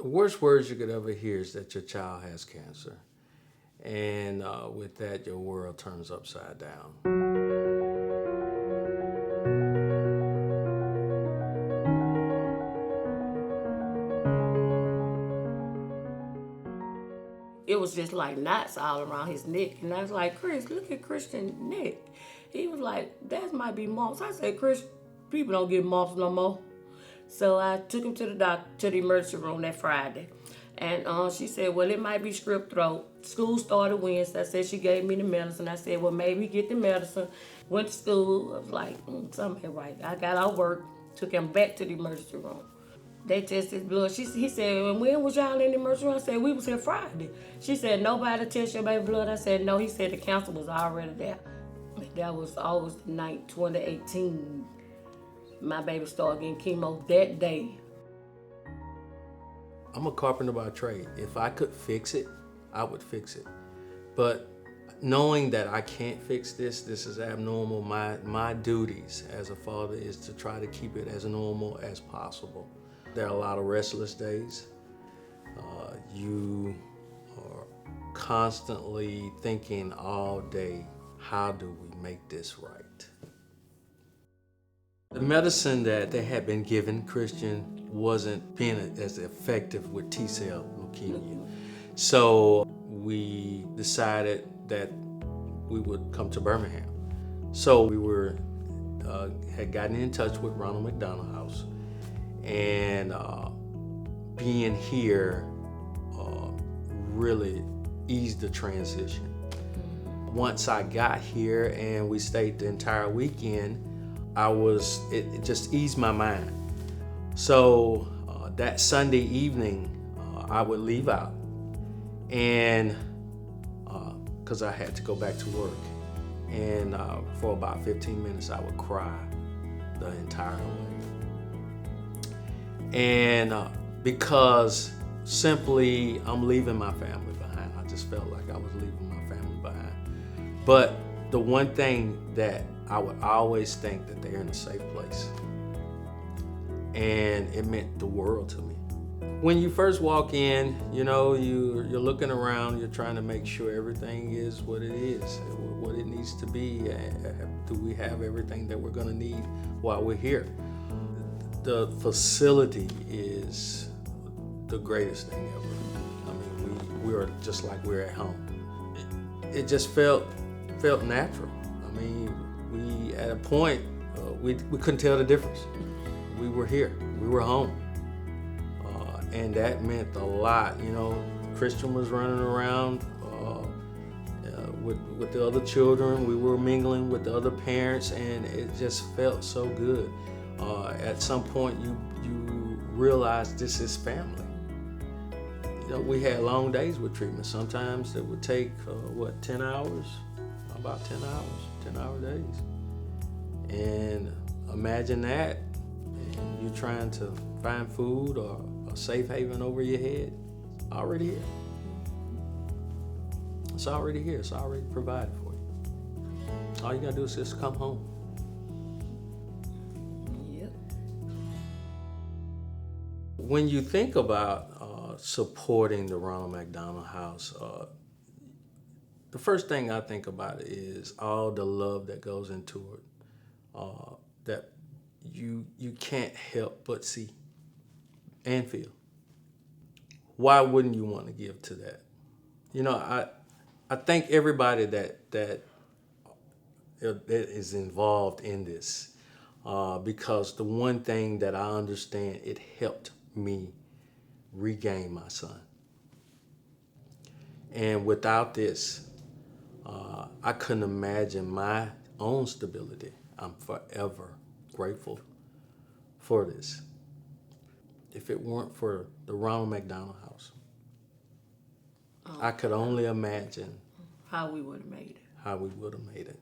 The worst words you could ever hear is that your child has cancer. And with that, your world turns upside down. It was just like knots all around his neck. And I was like, Chris, look at Christian's neck. He was like, that might be mumps. I said, Chris, people don't get mumps no more. So I took him to the doctor, to the emergency room that Friday. And she said, well, it might be strep throat. School started Wednesday. I said, she gave me the medicine. I said, well, maybe get the medicine. Went to school. I was like, something ain't right. I got out of work, took him back to the emergency room. They tested his blood. He said, well, when was y'all in the emergency room? I said, we was here Friday. She said, nobody test your baby blood? I said, no. He said the cancer was already there. That was August 9th, 2018. My baby started getting chemo that day. I'm a carpenter by trade. If I could fix it, I would fix it. But knowing that I can't fix this is abnormal, my duties as a father is to try to keep it as normal as possible. There are a lot of restless days. You are constantly thinking all day, how do we make this right? The medicine that they had been given, Christian, wasn't being as effective with T-cell leukemia. So we decided that we would come to Birmingham. So we had gotten in touch with Ronald McDonald House, and being here really eased the transition. Once I got here and we stayed the entire weekend, it just eased my mind. So that Sunday evening, I would leave out, and because I had to go back to work, and for about 15 minutes I would cry the entire way. And because simply I'm leaving my family behind. I just felt like I was leaving my family behind. But the one thing that I would always think that they're in a safe place. And it meant the world to me. When you first walk in, you're looking around, you're trying to make sure everything is what it is, what it needs to be. Do we have everything that we're gonna need while we're here? The facility is the greatest thing ever. I mean, we are just like we're at home. It just felt natural. I mean, we at a point, we couldn't tell the difference. We were here, we were home. And that meant a lot. Christian was running around with the other children. We were mingling with the other parents, and it just felt so good. At some point, you realize this is family. We had long days with treatment. Sometimes it would take, 10 hours? About 10 hours, 10-hour days. And imagine that, and you trying to find food or a safe haven over your head, already here. It's already here, it's already provided for you. All you gotta do is just come home. Yep. When you think about supporting the Ronald McDonald House, the first thing I think about is all the love that goes into it, that you can't help but see and feel. Why wouldn't you want to give to that? I think everybody that is involved in this, because the one thing that I understand, it helped me regain my son. And without this, I couldn't imagine my own stability. I'm forever grateful for this. If it weren't for the Ronald McDonald House, I could only imagine how we would have made it.